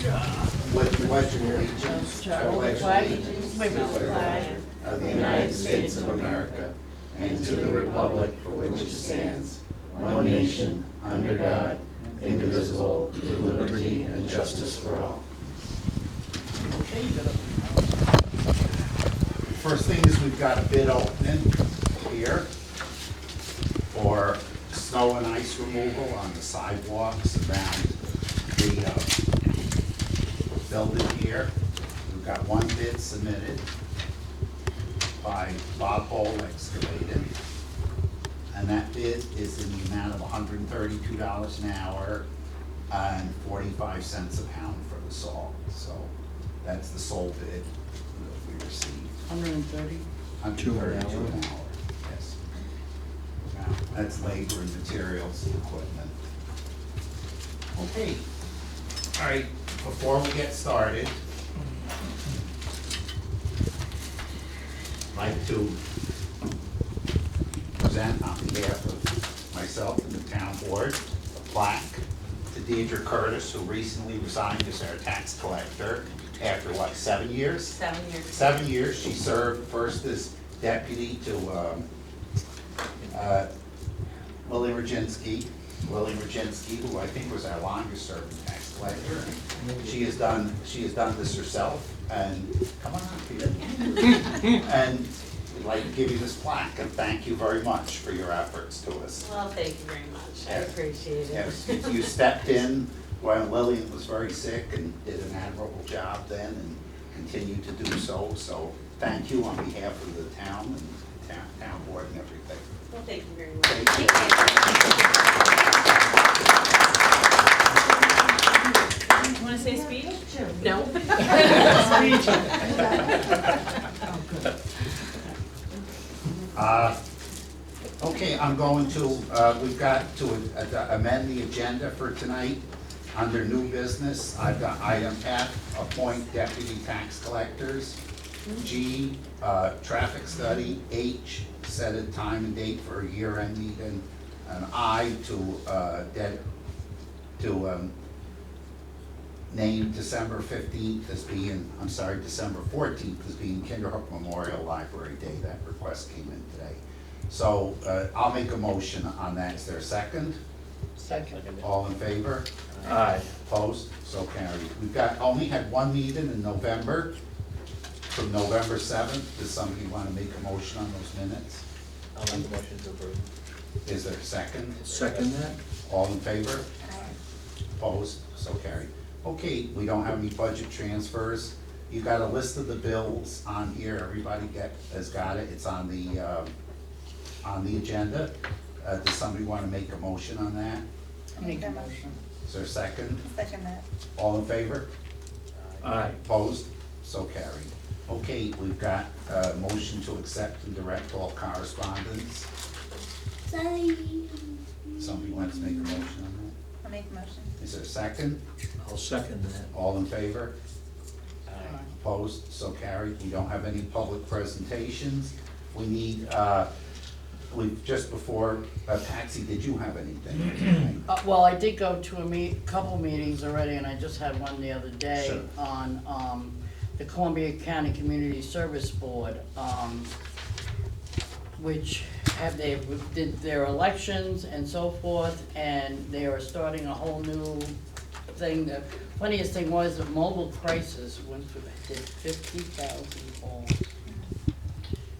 With the pledge of allegiance, I pledge allegiance to the flag of the United States of America and to the republic for which it stands, one nation, under God, indivisible, with liberty and justice for all. First thing is we've got a bid opening here for snow and ice removal on the sidewalks around the building here. We've got one bid submitted by Bob Hole Excavating, and that bid is in the amount of $132 an hour and 45 cents a pound for the salt. So that's the sole bid that we received. 130? $132 an hour, yes. Now, that's labor and materials and equipment. Okay, all right, before we get started, I'd like to present on behalf of myself and the town board a plaque to Deidre Curtis, who recently resigned as our tax collector after what, 7 years? 7 years. 7 years. She served first as deputy to Willie Roginski, who I think was our longest serving tax collector. She has done this herself, and come on up here. And we'd like to give you this plaque and thank you very much for your efforts to us. Well, thank you very much. I appreciate it. Yes, you stepped in when Lillian was very sick and did an admirable job then and continue to do so. So thank you on behalf of the town and town board and everything. Well, thank you very much. Thank you. You want to say speech? No. Okay, I'm going to, we've got to amend the agenda for tonight. Under new business, I've got item F, appoint deputy tax collectors. G, traffic study. H, set a time and date for a year-end meeting. And I, to name December 15th as being, December 14th as being Kinderhook Memorial Library Day. That request came in today. So I'll make a motion on that. Is there a second? Second. All in favor? Aye. Opposed? So carried. We've only had one meeting in November, from November 7th. Does somebody want to make a motion on those minutes? I'll make a motion to approve. Is there a second? Second that? All in favor? Opposed? So carried. Okay, we don't have any budget transfers. You got a list of the bills on here. Everybody has got it. It's on the agenda. Does somebody want to make a motion on that? Make a motion. Is there a second? Second that. All in favor? Aye. Opposed? So carried. Okay, we've got a motion to accept and direct all correspondence. Somebody wants to make a motion on I'll make a motion. that? Is there a second? I'll second that. All in favor? Aye. Opposed? So carried. We don't have any public presentations. We need, just before, Patsy, did you have anything? Well, I did go to a couple meetings already, and I just had one the other day Sure. on the Columbia County Community Service Board, which they did their elections and so forth, and they are starting a whole new thing. The funniest thing was that mobile prices went to, did 50,000 calls.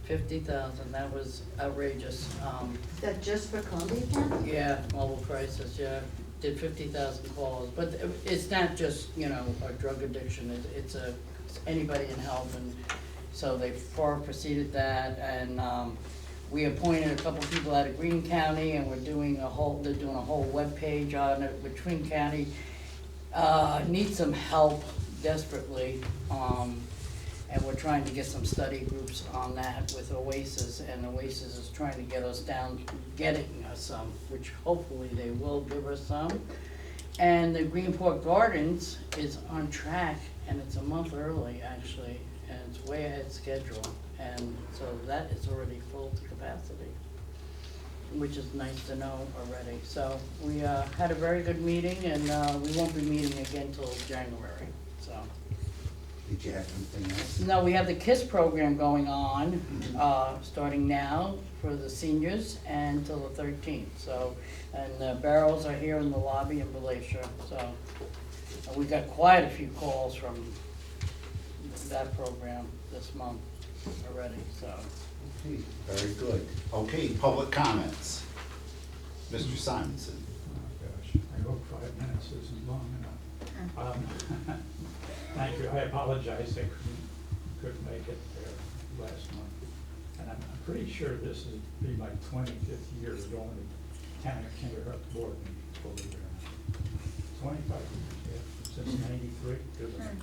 50,000, that was outrageous. Is that just for Columbia County? Yeah, mobile crisis, yeah, did 50,000 calls, but it's not just, a drug addiction, it's anybody in health, and so they far preceded that, and we appointed a couple people out of Greene County, and they're doing a whole webpage on it, but Greene County needs some help desperately, and we're trying to get some study groups on that with Oasis, and Oasis is trying to getting us some, which hopefully they will give us some. And the Greenport Gardens is on track, and it's a month early, actually, and it's way ahead schedule, and so that is already full to capacity. which is nice to know already. So we had a very good meeting, and we won't be meeting again till January, so. Did you have anything else? No, we have the KISS program going on, starting now for the seniors and till the 13th, so. And the barrels are here in the lobby in Belacia, so. And we got quite a few calls from that program this month already, so. Okay, very good. Okay, public comments. Mr. Simonson. Oh, gosh, I hope 5 minutes isn't long enough. Thank you, I apologize, I couldn't make it there last month. And I'm pretty sure this will be my 25th year going to town of kindergarten board meetings, believe it or not. 25 years, yeah, since '93, good one.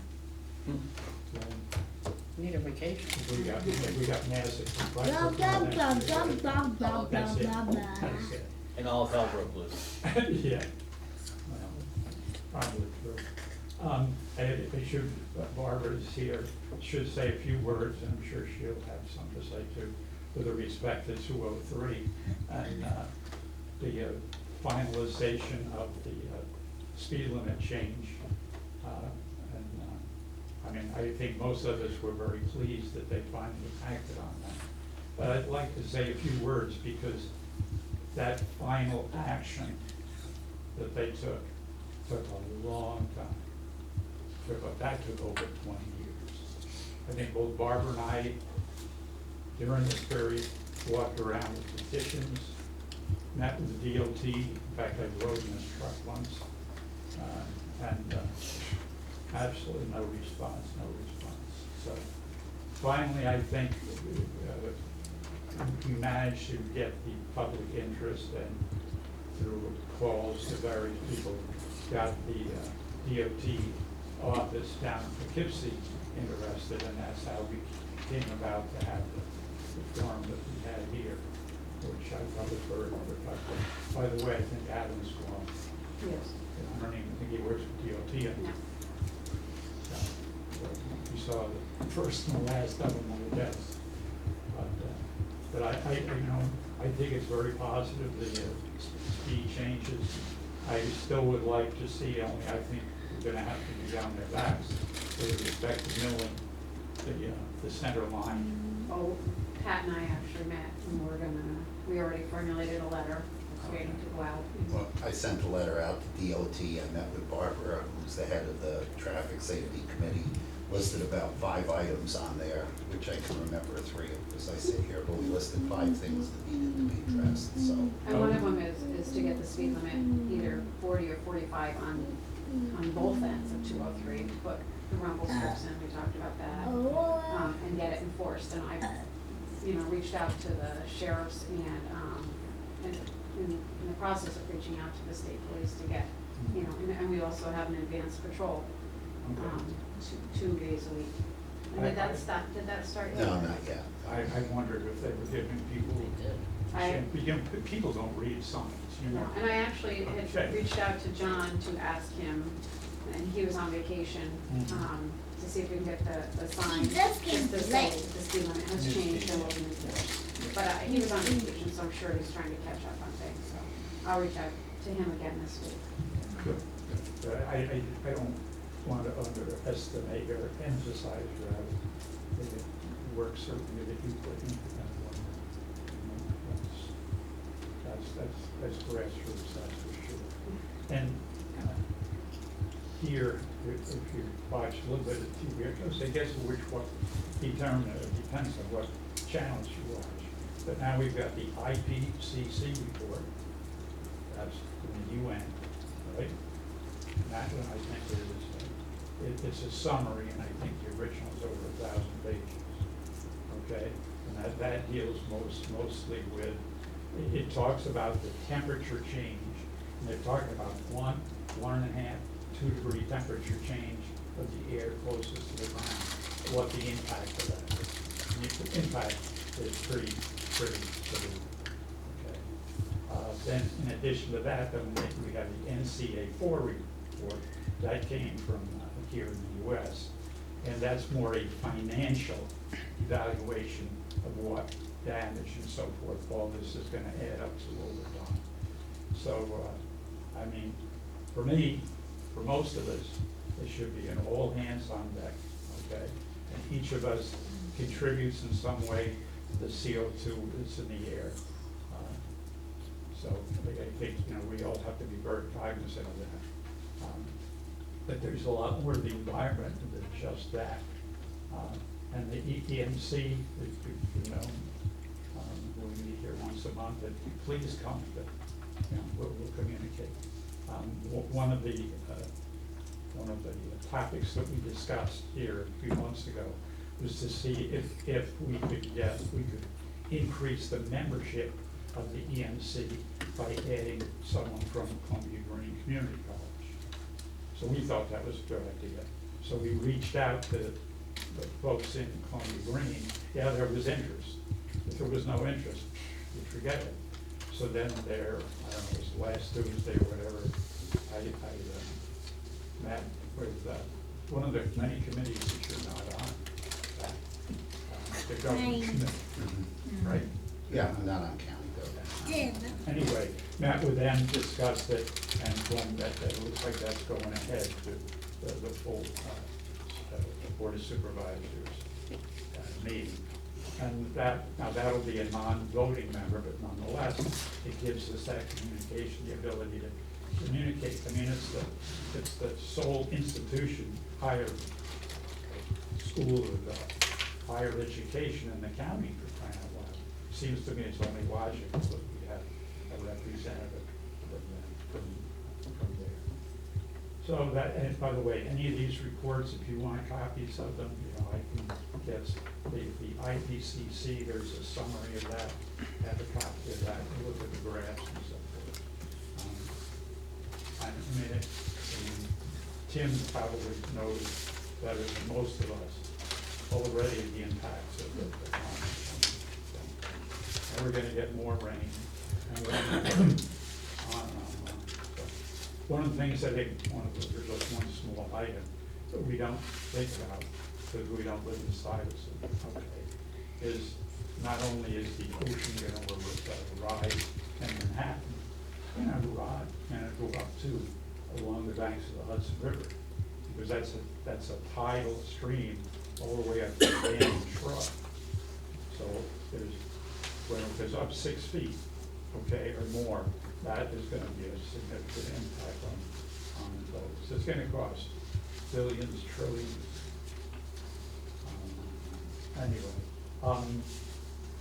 Need a vacation. We got massive. Blah, blah, blah, blah, blah, blah, That's it. blah, blah. That's it. And all hell broke loose. Yeah, well, probably true. I should, Barbara's here, should say a few words, and I'm sure she'll have something to say too, with respect to 203, and the finalization of the speed limit change. I mean, I think most of us were very pleased that they finally acted on that. But I'd like to say a few words, because that final action that they took a long time. That took over 20 years. I think both Barbara and I, during this period, walked around with petitions, met with the DOT. In fact, I rode in this truck once, and absolutely no response. So finally, I think we managed to get the public interest, and through calls to various people, got the DOT office down in Poughkeepsie interested, and that's how we came about to have the forum that we had here, which I thought was very productive. By the way, I think Adam's gone. Yes. I don't even think he works for DOT anymore. So you saw the first and the last of them on the desk. But I you know, I think it's very positive, the speed changes. I still would like to see, only I think we're gonna have to be down their backs with respect to milling the center line. Oh, Pat and I actually met, and we already formulated a letter, it's waiting to go out. Well, I sent a letter out to DOT. I met with Barbara, who's the head of the Traffic Safety Committee, listed about 5 items on there, which I can remember 3 of as I sit here, but we listed 5 things that needed to be addressed, so. And one of them is to get the speed limit either 40 or 45 on both ends of 203, put the rumble strips in, we talked about that, and get it enforced. And I, reached out to the sheriffs and in the process of reaching out to the state police to get, and we also have an advanced patrol, Okay. 2 days a week. And did that start yet? No, not yet. I wondered if they were giving people, people don't read signs, No, and I actually had Okay. reached out to John to ask him, and he was on vacation, to see if we can get the sign, This just can to say the speed limit has changed and will be enforced. But he was on vacation, so I'm sure he's trying to catch up on things, so I'll reach out to him again this week. Good. I don't want to underestimate or emphasize the work certainly that you put into that one. That's grassroots, that's for sure. And here, if you watch a little bit of TV, I guess which what depends on what channels you watch. But now we've got the IPCC report, that's from the UN, right? And that one, I think, it's a summary, and I think the original is over 1,000 pages, okay? And that deals mostly with, it talks about the temperature change, and they're talking about 1.5, 2 degree temperature change of the air closest to the ground, what the impact of that is. And the impact is pretty severe, okay? Then in addition to that, then we have the NCA4 report that came from here in the US, and that's more a financial evaluation of what damage and so forth, all this is gonna add up to overtime. So, I mean, for me, for most of us, it should be an all hands on deck, okay? And each of us contributes in some way to the CO2 that's in the air. So I think, you know, we all have to be very cognizant of that. But there's a lot more to the environment than just that. And the EMC, you know, we meet here once a month, and please come, but, you know, we'll communicate. One of the topics that we discussed here a few months ago was to see if we could increase the membership of the EMC by adding someone from Columbia Green Community College. So we thought that was a good idea. So we reached out to the folks in Columbia Green. Yeah, there was interest. If there was no interest, you forget it. So then there, I don't know, it was last Tuesday or whatever, I met with one of the many committees that you're not on, the government committee, right? Yeah, not on county government. Anyway, met with them, discussed it, and told that it looks like that's going ahead to the full Board of Supervisors meeting. And that, now that'll be a non-voting member, but nonetheless, it gives us that communication, the ability to communicate. I mean, it's the sole institution, higher school of higher education in the county, for crying out loud. Seems to me it's only logical that we have a representative from there. So that, and by the way, any of these reports, if you want copies of them, you know, I can get the IPCC, there's a summary of that, have a copy of that, look at the graphs and so forth. I mean, Tim probably knows better than most of us already the impacts of the climate change. So, and we're gonna get more rain, and we're gonna on and on and on. So, one of the things that there's just one small item that we don't think about, because we don't live inside of it, okay, is not only is the ocean gonna rise in Manhattan, and it'll go up too along the banks of the Hudson River, because that's a tidal stream all the way up to the dam and shrub. So when it goes up 6 feet, okay, or more, that is gonna be a significant impact on those. It's gonna cost billions, trillions. Anyway,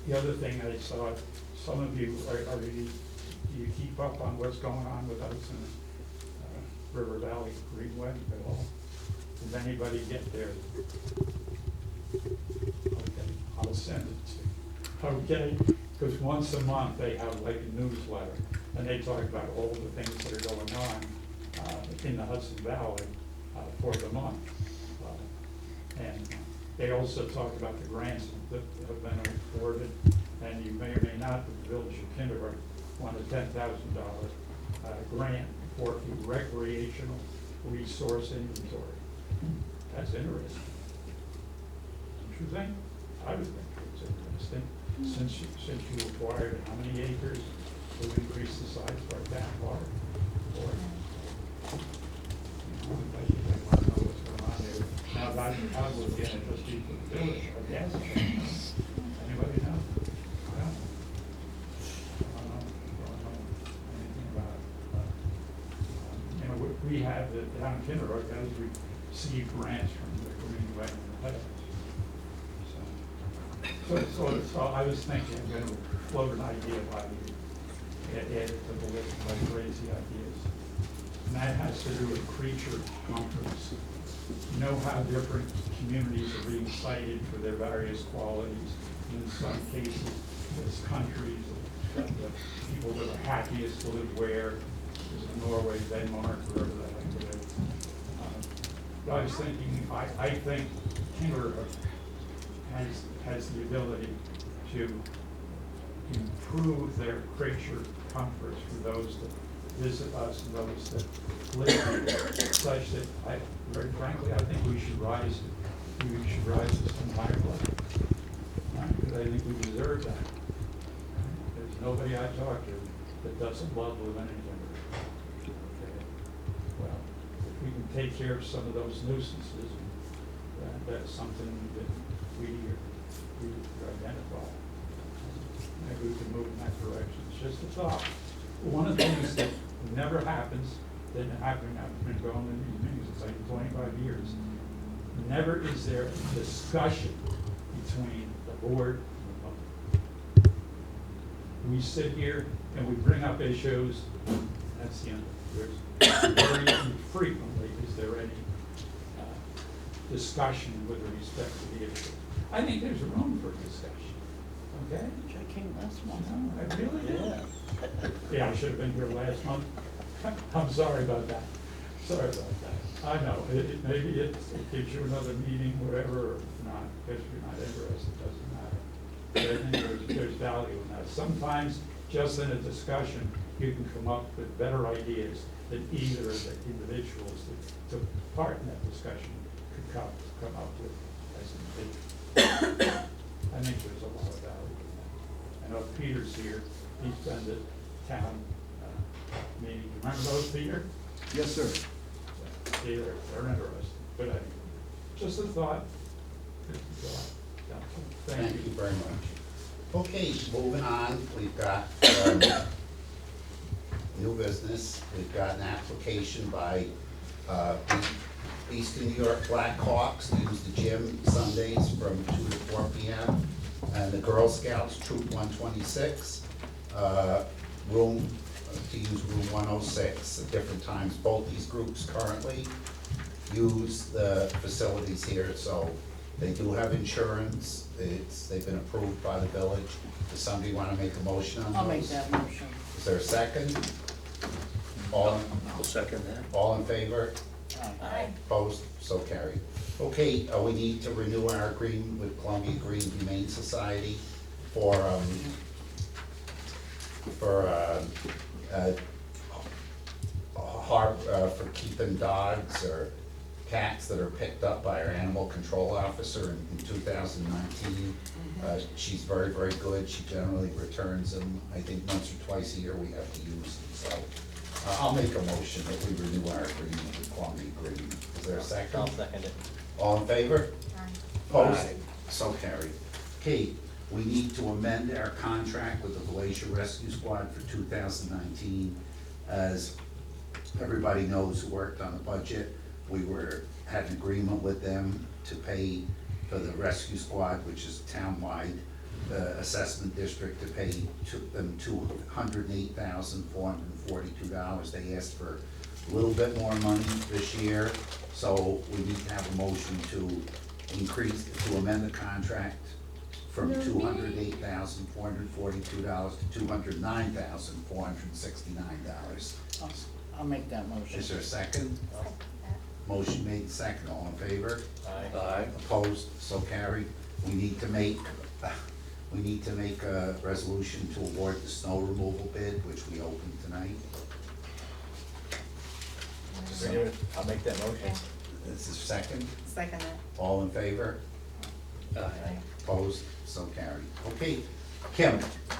the other thing I saw, some of you do you keep up on what's going on with us in River Valley Greenway at all? Does anybody get there? Okay, I'll send it to you. Okay, because once a month they have like a newsletter, and they talk about all the things that are going on in the Hudson Valley for the month. And they also talk about the grants that have been awarded, and you may or may not, but the Village of Kindle won a $10,000 grant for a recreational resource inventory. That's interesting. Don't you think? I would think it's interesting. Since you acquired how many acres to increase the size of our town park? Or, they want to know what's going on there. Now, I will get it just be for the village, I guess. Anybody know? I don't know anything about it. You know, we have the town of Kinder Oak has received grants from the Greenway and the past. So I was thinking, I'm gonna float an idea by you, add it to the list of my crazy ideas. And that has to do with creature comforts. You know how different communities are being cited for their various qualities. In some cases, there's countries, that the people that are happiest to live where, is Norway, Denmark, wherever the heck it is. I was thinking, I think Kinder has the ability to improve their creature comforts for those that visit us and those that live here, such that very frankly, I think we should rise to some higher level. because I think we deserve that. There's nobody I talk to that doesn't love Lieutenant Kimber. Okay? Well, if we can take care of some of those nuisances, that's something that we identify. Maybe we can move in that direction. It's just a thought. One of the things that never happens, that happened, I've been going to these meetings, it's like 25 years. Never is there a discussion between the board and the public. We sit here and we bring up issues, that's the end. There's very infrequently is there any discussion with respect to the issue. I think there's room for discussion, okay? I came last month, huh? I really do. Yeah, I should have been here last month. I'm sorry about that. Sorry about that. I know, maybe it gives you another meeting, whatever, or not, because you're not interested, doesn't matter. But I think there's value in that. Sometimes, just in a discussion, you can come up with better ideas than either of the individuals that took part in that discussion could come up with as individuals. I think there's a lot of value in that. I know Peter's here, he's been to town meeting, remember those, Peter? Yes, sir. See, they're interested, but just a thought. Just a thought. Yeah. Thank you very much. Okay, moving on, we've got new business. We've got an application by Eastern New York Blackhawks to use the gym Sundays from 2 to 4 p.m. And the Girl Scouts Troop 126, room, to use room 106 at different times. Both these groups currently use the facilities here, so they do have insurance. They've been approved by the village. Does somebody want to make a motion on those? I'll make that motion. Is there a second? All, I'll second that. all in favor? Aye. Opposed? So carried. Okay, we need to renew our agreement with Columbia Green Humane Society for for keeping dogs or cats that are picked up by our animal control officer in 2019. She's very, very good. She generally returns them. I think once or twice a year we have to use them, so. I'll make a motion that we renew our agreement with Columbia Green. Is there a second? I'll second it. All in favor? Opposed? Aye. So carried. Okay, we need to amend our contract with the Valatia Rescue Squad for 2019. As everybody knows who worked on the budget, we had an agreement with them to pay for the rescue squad, which is townwide assessment district, to pay them $208,442. They asked for a little bit more money this year, so we need to have a motion to amend the contract from $208,442 to $209,469. I'll make that motion. Is there a second? Motion made, second, all in favor? Aye. Opposed, so carried. We need to make a resolution to award the snow removal bid, which we opened tonight. I'll make that motion. This is second, Second it. all in favor? Aye. Opposed, so carried. Okay, Kim,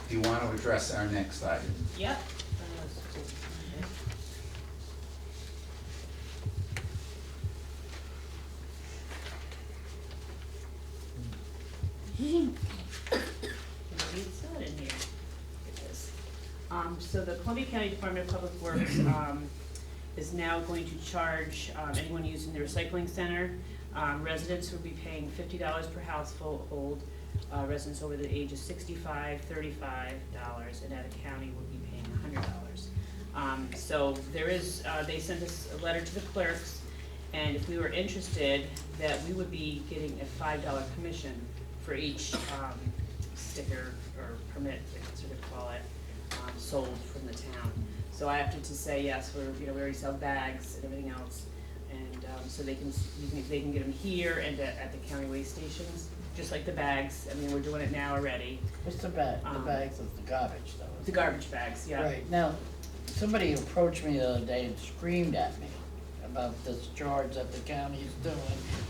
do you want to address our next item? Yep. It's not in here. It is. So the Columbia County Department of Public Works, is now going to charge, anyone using the recycling center, residents will be paying $50 per household, residents over the age of 65, $35, and Attica County will be paying $100. So there is, they sent us a letter to the clerks, and if we were interested, that we would be getting a $5 commission for each sticker or permit, that's what they call it, sold from the town. So I opted to say yes, we already sell bags and everything else, and so they can get them here and at the county waste stations, just like the bags. I mean, we're doing it now already. What's the bag? The bags of the garbage though. The garbage bags, yeah. Right, now, somebody approached me the other day and screamed at me about this charge that the county's doing,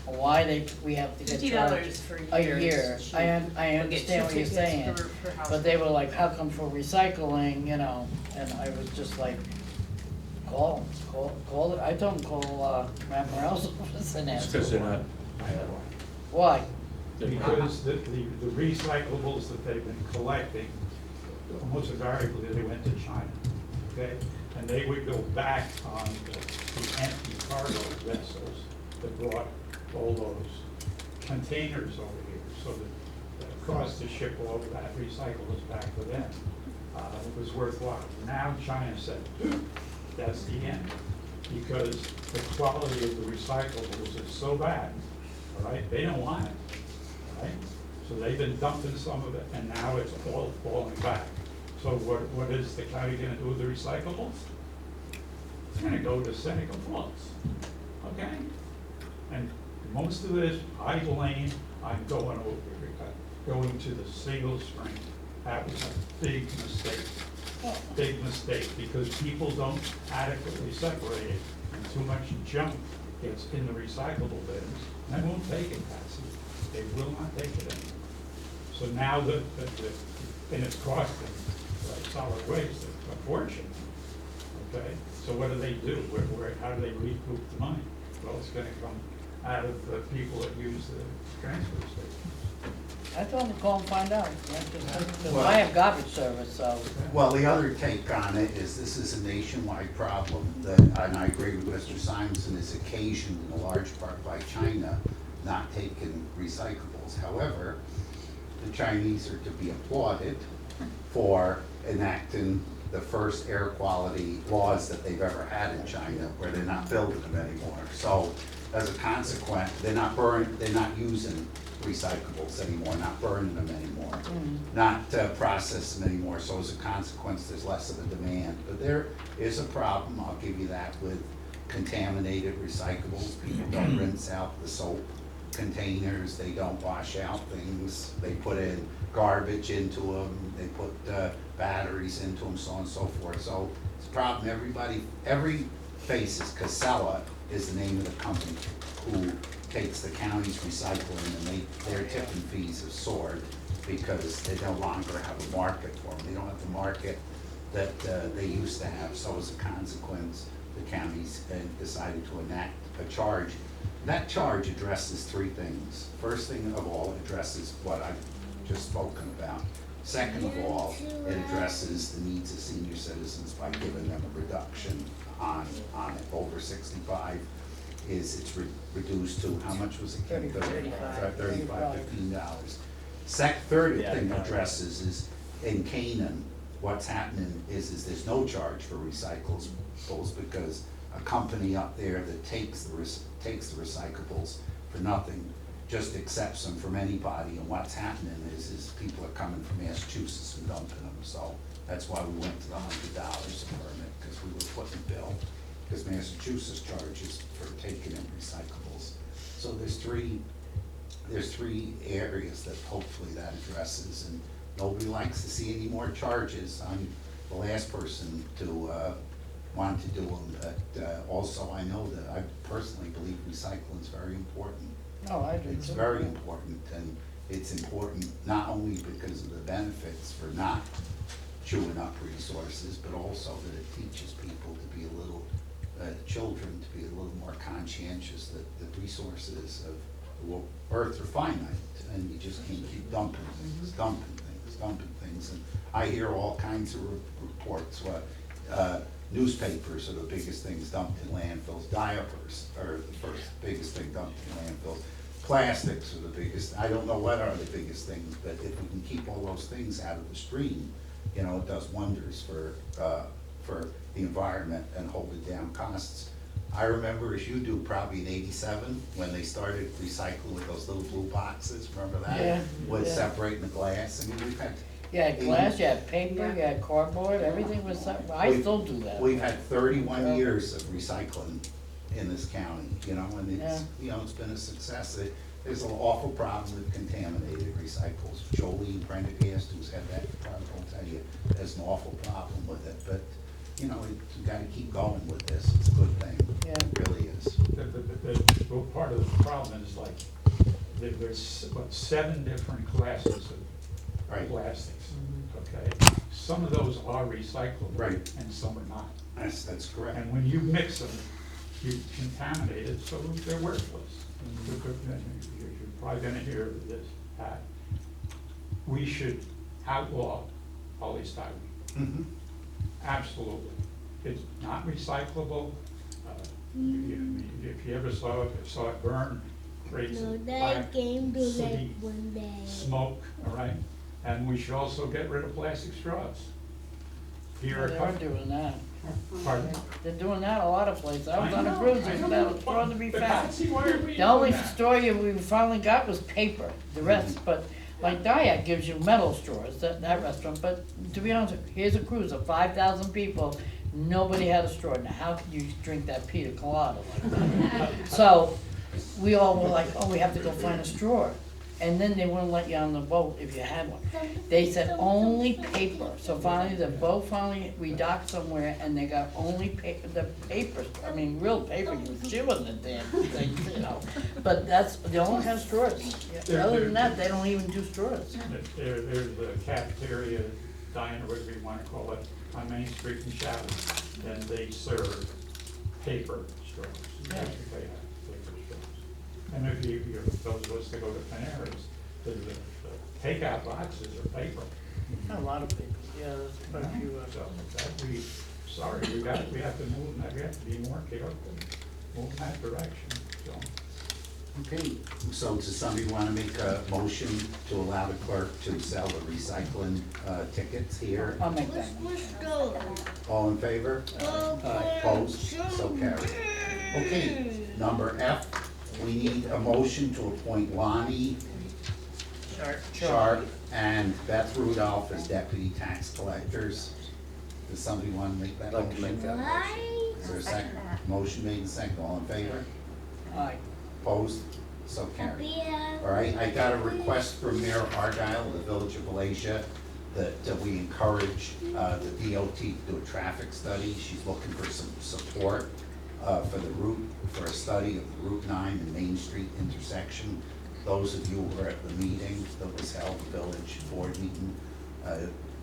and why we have to get charged $50 for a year. year. is cheap. I You'll get understand what 2 you're tickets saying, per household. but they were like, how come for recycling, you know, and I was just like, call it, I told them call, Matt Morrell's office and It's ask. because they're not, I know Why? Because the recyclables that they've been collecting, almost invariably, they went to China, okay? And they would go back on the empty cargo vessels that brought all those containers over here, so that the cost to ship all of that recyclables back to them was worthwhile. Now China said, that's the end, because the quality of the recyclables is so bad, all right? They don't want it. Right? So they've been dumping some of it, and now it's all falling back. So what is the county gonna do with the recyclables? It's gonna go to Seneca Falls, okay? And most of this, I blame, I'm going to the single stream. That was a big mistake, because people don't adequately separate it, and too much junk gets in the recyclable bins. And they won't take it, Patsy. They will not take it anymore. So now and it's costing solid waste a fortune, okay? So what do they do? How do they recoup the money? Well, it's gonna come out of the people that use the transfer stations. I told them to call and find out, yeah, 'cause Well- I have garbage service, so. Well, the other take on it is this is a nationwide problem that, and I agree with Mr. Simonson, is occasioned in a large part by China not taking recyclables. However, the Chinese are to be applauded for enacting the first air quality laws that they've ever had in China, where they're not building them anymore. So as a consequence, they're not using recyclables anymore, not burning them anymore, not processing them anymore. So as a consequence, there's less of a demand. But there is a problem, I'll give you that, with contaminated recyclables. People don't rinse out the soap containers, they don't wash out things, they put in garbage into them, they put batteries into them, so on and so forth. So it's a problem every faces. Casella is the name of the company who takes the county's recycling, and their tipping fees have soared because they no longer have a market for them. They don't have the market that they used to have. So as a consequence, the county's decided to enact a charge. That charge addresses three things. First thing of all, it addresses what I've just spoken about. Second of all, it addresses the needs of senior citizens by giving them a reduction on it. Over 65 it's reduced to, how much was it? Kim? $35. $15. Third thing it addresses is, in Canaan, what's happening is there's no charge for recyclables because a company up there that takes the recyclables for nothing just accepts them from anybody, and what's happening is people are coming from Massachusetts and dumping them. So that's why we went to the $100 a permit, because we were footing the bill, because Massachusetts charges for taking in recyclables. So there's three areas that hopefully that addresses, and nobody likes to see any more charges. I'm the last person to want to do them, but also I know that I personally believe recycling is very important. Oh, I do It's too. very important, and it's important not only because of the benefits for not chewing up resources, but also that it teaches people to be a little, children to be a little more conscientious that the resources of the earth are finite, and you just can't keep dumping things. And I hear all kinds of reports. Newspapers are the biggest things dumped in landfills. Diapers are the first biggest thing dumped in landfills. Plastics are the biggest. I don't know what are the biggest things, but if we can keep all those things out of the stream, you know, it does wonders for the environment and holding down costs. I remember, as you do, probably in '87, when they started recycling with those little blue boxes, remember that? Yeah, With yeah. separating the glass. I mean, we've had. You had glass, you had paper, Yeah. you had cardboard, everything was, I We've- still do that. We've had 31 Yeah. years of recycling in this county, you know, and it's, Yeah. you know, it's been a success. There's an awful problem with contaminated recyclables. Jolene Prendergast, who's had that problem, will tell you, there's an awful problem with it. But you know, you gotta keep going with this, it's a good thing, Yeah. it really is. Well, part of the problem is like, there's, what, 7 different classes of Right. plastics, okay? Some of those are recyclable. Right. And some are not. That's correct. And when you mix them, you contaminate it, so they're worthless. You're probably gonna hear this, we should outlaw polystyrene. Mhm. Absolutely. It's not recyclable. If you ever saw it burn, creates a No, black, they came to like sooty one day. smoke, all right? And we should also get rid of plastic straws. Here are a They are couple, doing that. pardon? They're doing that a lot of places. I was on a know, cruise, I there's know, not a straw to be but I don't found. see why are we The only doing that? straw we finally got was paper, the rest, but like Diet gives you metal straws, that restaurant, but to be honest, with you, here's a cruise of 5,000 people, nobody had a straw. Now, how can you drink that pina colada like that? So, we all were like, oh, we have to go find a straw. And then they wouldn't let you on the boat if you had one. They said only paper, so finally, the boat we docked somewhere and they got only the paper, I mean, real paper, you was chewing the damn thing, you know. But that's, they only have straws. Other than that, they don't even do straws. There's a cafeteria, diner, whatever you wanna call it, on Main Street in Chatham, and they serve paper straws. That's what they have, paper straws. And if those of us that go to Panera's, the takeout boxes are paper. A lot of people, yeah, there's quite a few. So we have to move, we have to be more careful, move in that direction, so. Okay, so does somebody wanna make a motion to allow the clerk to sell the recycling, tickets here? I'll make that. Let's go. All in favor? Opposed? So carried. Okay, number F, we need a motion to appoint Lonnie Sharp and Beth Rudolph as deputy tax collectors. Does somebody want to make that I'd motion? like to make that motion. Is there a second? Motion made and second, all in favor? Aye. Opposed? So carried. All right, I got a request from Mayor Argyle, the Village of Valasia, that we encourage the DOT to do a traffic study. She's looking for some support for the route, for a study of the Route 9 and Main Street intersection. Those of you who were at the meeting that was held, the village board meeting,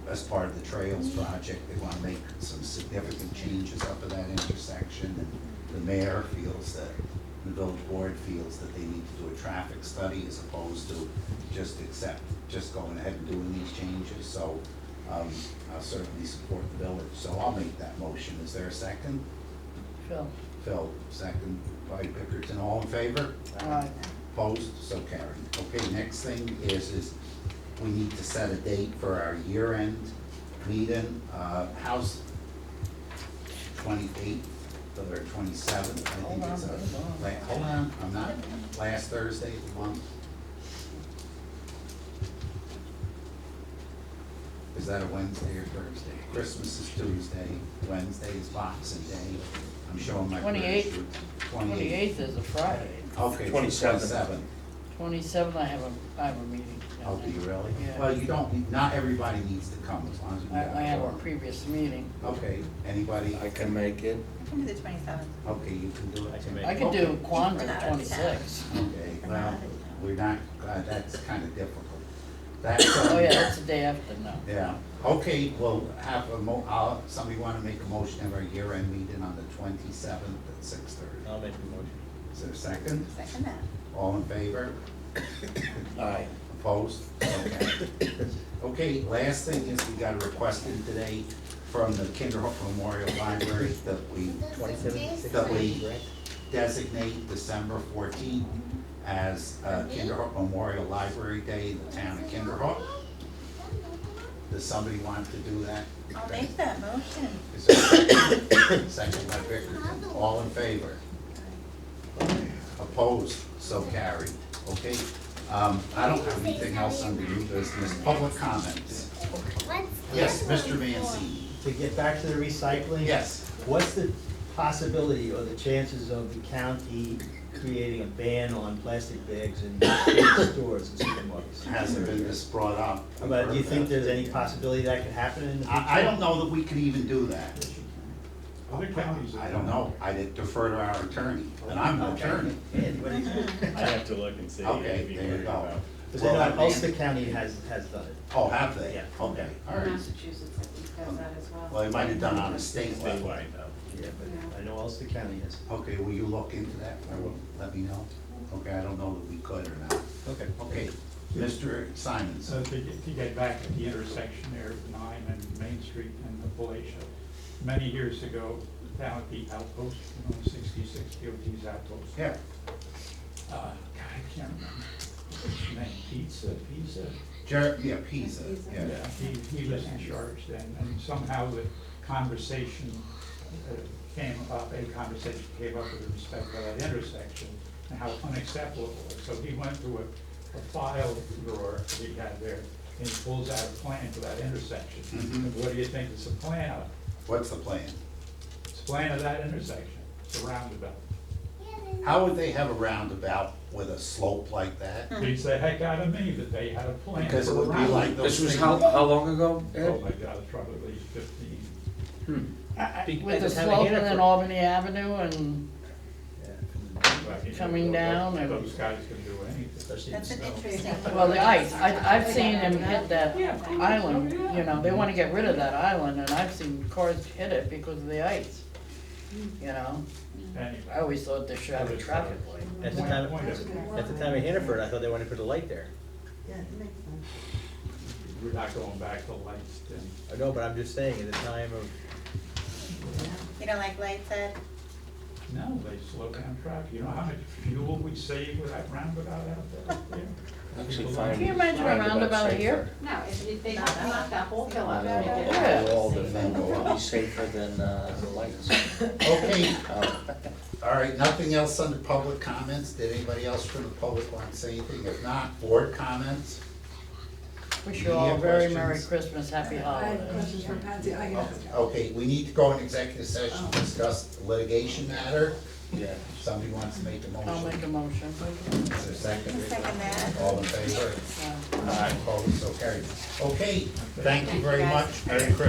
as part of the Trails project, they want to make some significant changes up at that intersection. And the mayor feels that, the village board feels that they need to do a traffic study as opposed to just going ahead and doing these changes. So I'll certainly support the village. So I'll make that motion. Is there a second? Phil. Phil, second by Pickerton. All in favor? Aye. Opposed? So carried. Okay, next thing is we need to set a date for our year-end meeting. How's 28th or 27th? I think it's hold on, I'm not, last Thursday of the month. Is that a Wednesday or Thursday? Christmas is Tuesday, Wednesday is Boxing Day. I'm showing my. 28th. 28th is a Friday. Okay, 27th. 27th, I have a meeting. Oh, do you really? Yeah. Well, you don't, not everybody needs to come as long as we have. I have a quorum. previous meeting. Okay, anybody? I can make it. I can do the 27th. Okay, you can do it. I can make I could do Okay. Kwanzaa We're not out of 26. Okay, I'm well, not- we're not, that's kind of difficult. That's, Oh, yeah, that's the day after, no. Yeah, okay, we'll have somebody want to make a motion of our year-end meeting on the 27th at 6:30. I'll make the motion. Is there a second? Second that. All in favor? Aye. Opposed? Okay. Okay, last thing is we got a request in today from the Kinderhook Memorial Library that we designate December 14th as Kinderhook Memorial Library Day in the town of Kinderhook. Does somebody want to do that? I'll make that motion. Is there a second? Second by Vickerton. All in favor? Opposed? So carried. Okay, I don't have anything else under new business. Public comments. Yes, Mr. Mancini. To get back to the recycling? Yes. What's the possibility or the chances of the county creating a ban on plastic bags in stores and supermarkets? Hasn't been this brought up. But do you think there's any possibility that could happen in the future? I don't know that we could even do that. Other counties. I don't know, I did defer to our attorney, and I'm an attorney. Ed, what do you think? I have to look and see. Okay, I'd be there you worried go. about. Because I know Ulster County has done it. Oh, have they? Yeah. Okay, all right. Massachusetts, I think, does that as well. Well, they might have done on a state level. Statewide though. Yeah, but I know Ulster County has. Okay, will you look into that? I will. Let me know. Okay, I don't know that we could or not. Okay. Okay, Mr. Simons. So to get back at the intersection there of 9 and Main Street and the Appalachia, many years ago, down at the outpost, 66 DOT's outpost. Yeah. God, I can't remember his name, Pizza. Yeah, Pisa, yeah. Yeah, he was in charge then, and somehow the conversation came up with respect to that intersection and how unacceptable it was. So he went to a file drawer that he had there, and he pulls out a plan for that intersection. Mhm. And what do you think it's a plan of? What's the plan? It's a plan of that intersection, it's a roundabout. How would they have a roundabout with a slope like that? Beats the heck out of me that they had a plan Because it for a would be like roundabout. those This was things. how long ago, Oh Ed? my God, it's probably 15. With the At the time of slope and then Hannaford. Albany Avenue and But, you know, Coming down and- Those guys can do anything. Especially That's an snow. interesting. well, the ice, I've seen them hit that island, you know, they wanna get rid of that island, and I've seen cars hit it because of the ice. You know, Anyway. I always thought they should have a traffic light. At the time, at the time of Hannaford, I thought they wanted to put a light there. We're not going back to lights then. I know, but I'm just saying, at the time of, You don't like lights, Ed? No, they slow down traffic. You know how much fuel we save with that roundabout out there? Actually, People fine. Can you imagine a roundabout here? No, if they have to knock that whole hill out. to make it- Yeah. All the men will be safer than the lights. Okay, Oh. all right, nothing else under public comments? Did anybody else from the public want to say anything? If not, board comments? Wish you all a very Merry Questions? Christmas, Happy Holidays. Questions for Patsy, I guess. Okay, we need to go in executive session to discuss the litigation matter. Yeah. Somebody wants to make a I'll make motion? a motion. Is there a second? Second that. All in favor? Yeah. Aye, opposed, so carried. Okay, thank you very much. Merry Christmas.